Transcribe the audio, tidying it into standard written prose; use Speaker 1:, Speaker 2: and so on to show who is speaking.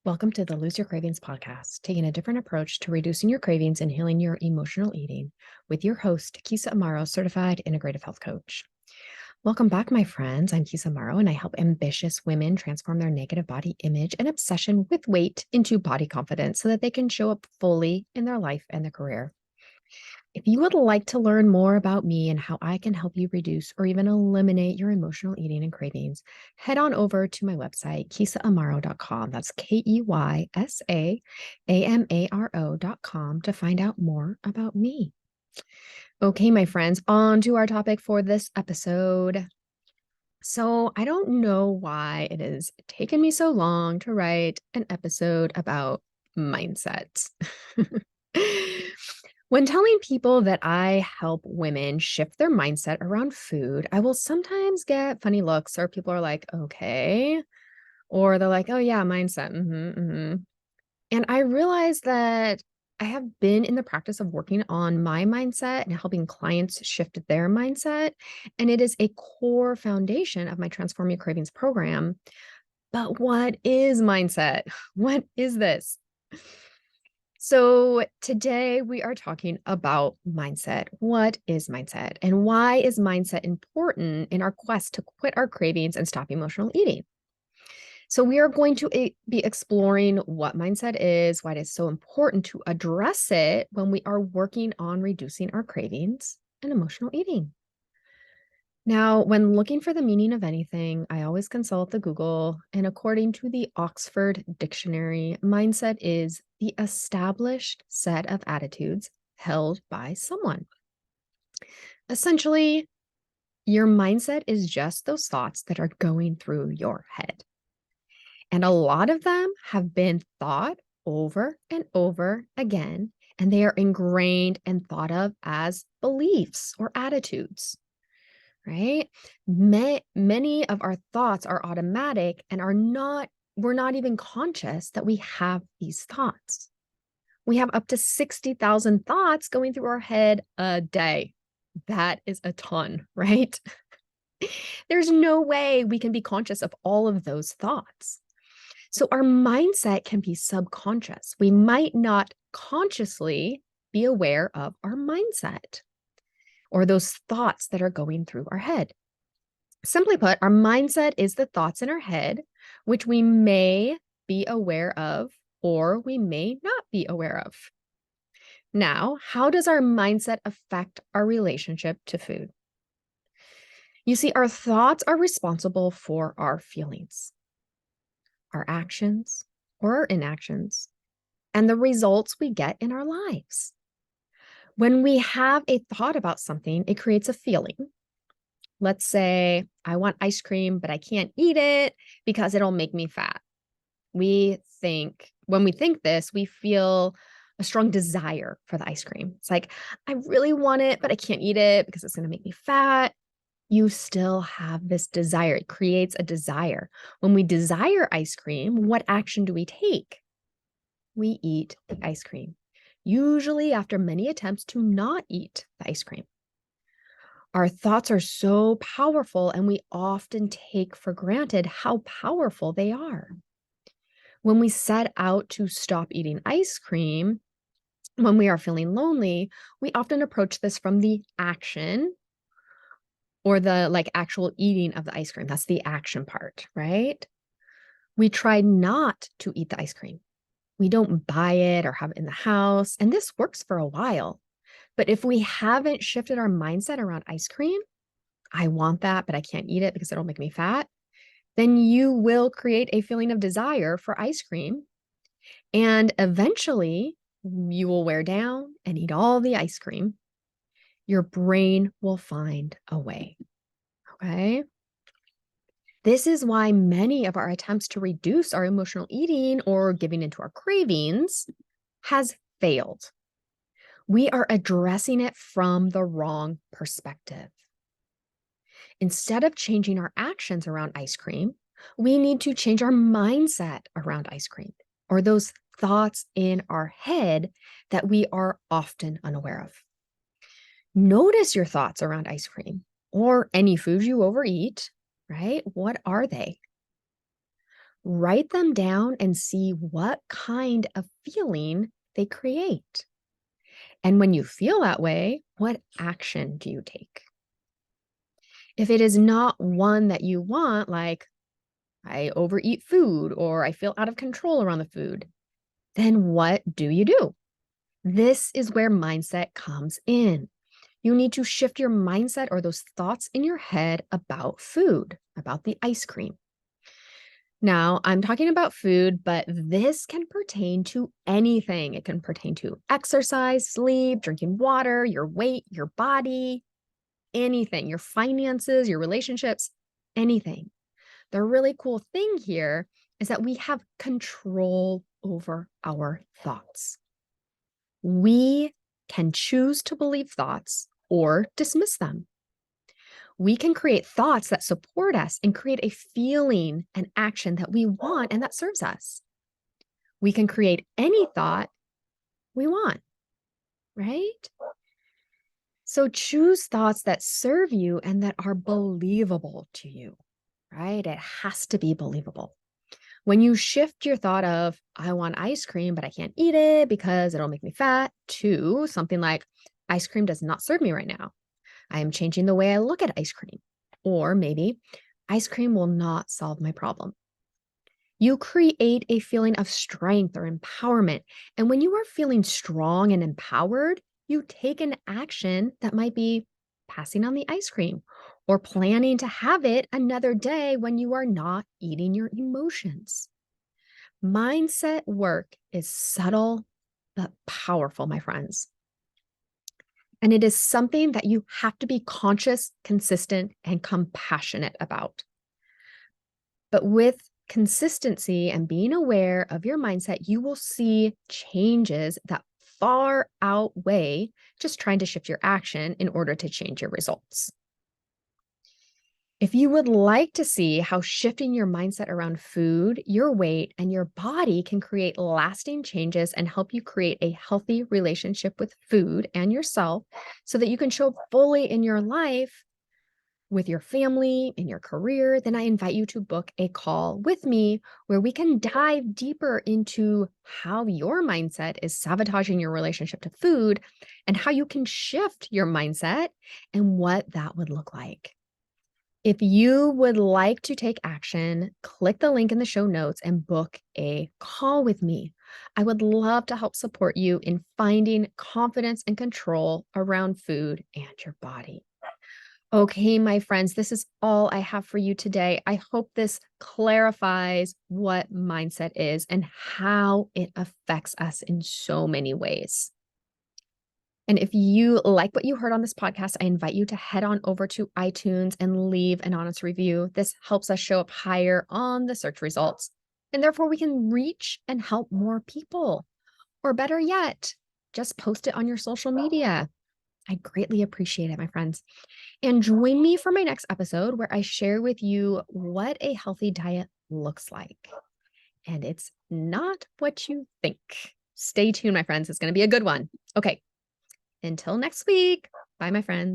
Speaker 1: Welcome to the Lose Your Cravings podcast, taking a different approach to reducing your cravings and healing your emotional eating with your host, Keysa Amaro, certified integrative health coach. Welcome back, my friends. I'm Keysa Amaro, and I help ambitious women transform their negative body image and obsession with weight into body confidence so that they can show up fully in their life and their career. If you would like to learn more about me and how I can help you reduce or even eliminate your emotional eating and cravings, head on over to my website, KeysaAmaro.com. That's KeysaAmaro.com to find out more about me. Okay, my friends, on to our topic for this episode. So I don't know why it has taken me so long to write an episode about mindset. When telling people that I help women shift their mindset around food, I will sometimes get funny looks, or people are like, okay. Or they're like, oh, yeah, mindset. And I realize that I have been in the practice of working on my mindset and helping clients shift their mindset. And it is a core foundation of my Transform Your Cravings program. But what is mindset? What is this? So today we are talking about mindset. What is mindset? And why is mindset important in our quest to quit our cravings and stop emotional eating? So we are going to be exploring what mindset is, why it is so important to address it when we are working on reducing our cravings and emotional eating. Now, when looking for the meaning of anything, I always consult the Google, and according to the Oxford Dictionary, mindset is the established set of attitudes held by someone. Essentially, your mindset is just those thoughts that are going through your head. And a lot of them have been thought over and over again, and they are ingrained and thought of as beliefs or attitudes. Right? Many of our thoughts are automatic and we're not even conscious that we have these thoughts. We have up to 60,000 thoughts going through our head a day. That is a ton, right? There's no way we can be conscious of all of those thoughts. So our mindset can be subconscious. We might not consciously be aware of our mindset or those thoughts that are going through our head. Simply put, our mindset is the thoughts in our head, which we may be aware of or we may not be aware of. Now, how does our mindset affect our relationship to food? You see, our thoughts are responsible for our feelings, our actions, or our inactions, and the results we get in our lives. When we have a thought about something, it creates a feeling. Let's say I want ice cream, but I can't eat it because it'll make me fat. When we think this, we feel a strong desire for the ice cream. It's like, I really want it, but I can't eat it because it's going to make me fat. You still have this desire. It creates a desire. When we desire ice cream, what action do we take? We eat the ice cream, usually after many attempts to not eat the ice cream. Our thoughts are so powerful, and we often take for granted how powerful they are. When we set out to stop eating ice cream, when we are feeling lonely, we often approach this from the action or the actual eating of the ice cream. That's the action part, right? We try not to eat the ice cream. We don't buy it or have it in the house, and this works for a while. But if we haven't shifted our mindset around ice cream, I want that, but I can't eat it because it'll make me fat, then you will create a feeling of desire for ice cream. And eventually you will wear down and eat all the ice cream. Your brain will find a way. Okay. This is why many of our attempts to reduce our emotional eating or giving into our cravings has failed. We are addressing it from the wrong perspective. Instead of changing our actions around ice cream, we need to change our mindset around ice cream, or those thoughts in our head that we are often unaware of. Notice your thoughts around ice cream or any food you overeat, right? What are they? Write them down and see what kind of feeling they create. And when you feel that way, what action do you take? If it is not one that you want, like I overeat food or I feel out of control around the food, then what do you do? This is where mindset comes in. You need to shift your mindset or those thoughts in your head about food, about the ice cream. Now, I'm talking about food, but this can pertain to anything. It can pertain to exercise, sleep, drinking water, your weight, your body, anything, your finances, your relationships, anything. The really cool thing here is that we have control over our thoughts. We can choose to believe thoughts or dismiss them. We can create thoughts that support us and create a feeling and action that we want and that serves us. We can create any thought we want, right? So choose thoughts that serve you and that are believable to you, right? It has to be believable. When you shift your thought of, I want ice cream, but I can't eat it because it'll make me fat, to something like, ice cream does not serve me right now. I am changing the way I look at ice cream. Or maybe ice cream will not solve my problem. You create a feeling of strength or empowerment. And when you are feeling strong and empowered, you take an action that might be passing on the ice cream or planning to have it another day when you are not eating your emotions. Mindset work is subtle but powerful, my friends. And it is something that you have to be conscious, consistent, and compassionate about. But with consistency and being aware of your mindset, you will see changes that far outweigh just trying to shift your action in order to change your results. If you would like to see how shifting your mindset around food, your weight, and your body can create lasting changes and help you create a healthy relationship with food and yourself so that you can show up fully in your life with your family, in your career, then I invite you to book a call with me where we can dive deeper into how your mindset is sabotaging your relationship to food and how you can shift your mindset and what that would look like. If you would like to take action, click the link in the show notes and book a call with me. I would love to help support you in finding confidence and control around food and your body. Okay, my friends, this is all I have for you today. I hope this clarifies what mindset is and how it affects us in so many ways. And if you like what you heard on this podcast, I invite you to head on over to iTunes and leave an honest review. This helps us show up higher on the search results, and therefore we can reach and help more people. Or better yet, just post it on your social media. I greatly appreciate it, my friends. And join me for my next episode where I share with you what a healthy diet looks like. And it's not what you think. Stay tuned, my friends. It's going to be a good one. Okay. Until next week. Bye, my friends.